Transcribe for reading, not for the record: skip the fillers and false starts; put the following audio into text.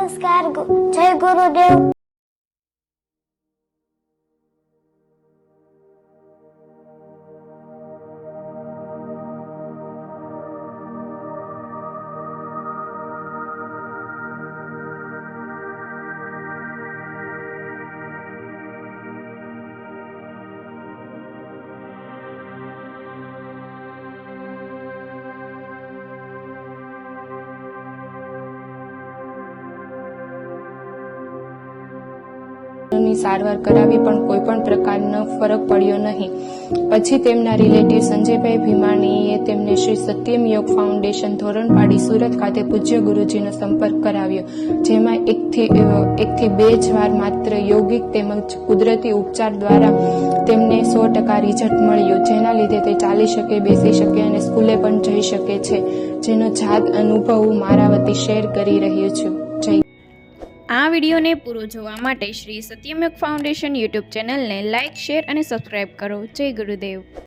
नमस्कार जय गुरुदेव। ની સારવાર કરાવી પણ કોઈ પણ પ્રકારનો ફરક પડ્યો નહીં। પછી તેમના રિલેટિવ સંજયભાઈ ભીમાણીએ તેમને શ્રી સત્યમ યોગ ફાઉન્ડેશન ધોરણપાડી સુરત ખાતે પૂજ્ય ગુરુજીનો સંપર્ક કરાવ્યો, જેમાં એકથી બે જ વાર માત્ર યોગિક તેમજ કુદરતી ઉપચાર દ્વારા તેમને 100% રિઝલ્ટ મળ્યું, જેના લીધે તે ચાલી શકે, બેસી શકે અને સ્કૂલે પણ જઈ શકે છે, જેનો જાત અનુભવ હું મારા વતી શેર કરી રહ્યો છું। જય આ વિડીયોને પૂરો જોવા માટે શ્રી સત્યમ યોગ ફાઉન્ડેશન યુટ્યુબ ચેનલને લાઇક, શેર અને સબસ્ક્રાઇબ કરો। જય ગુરુદેવ।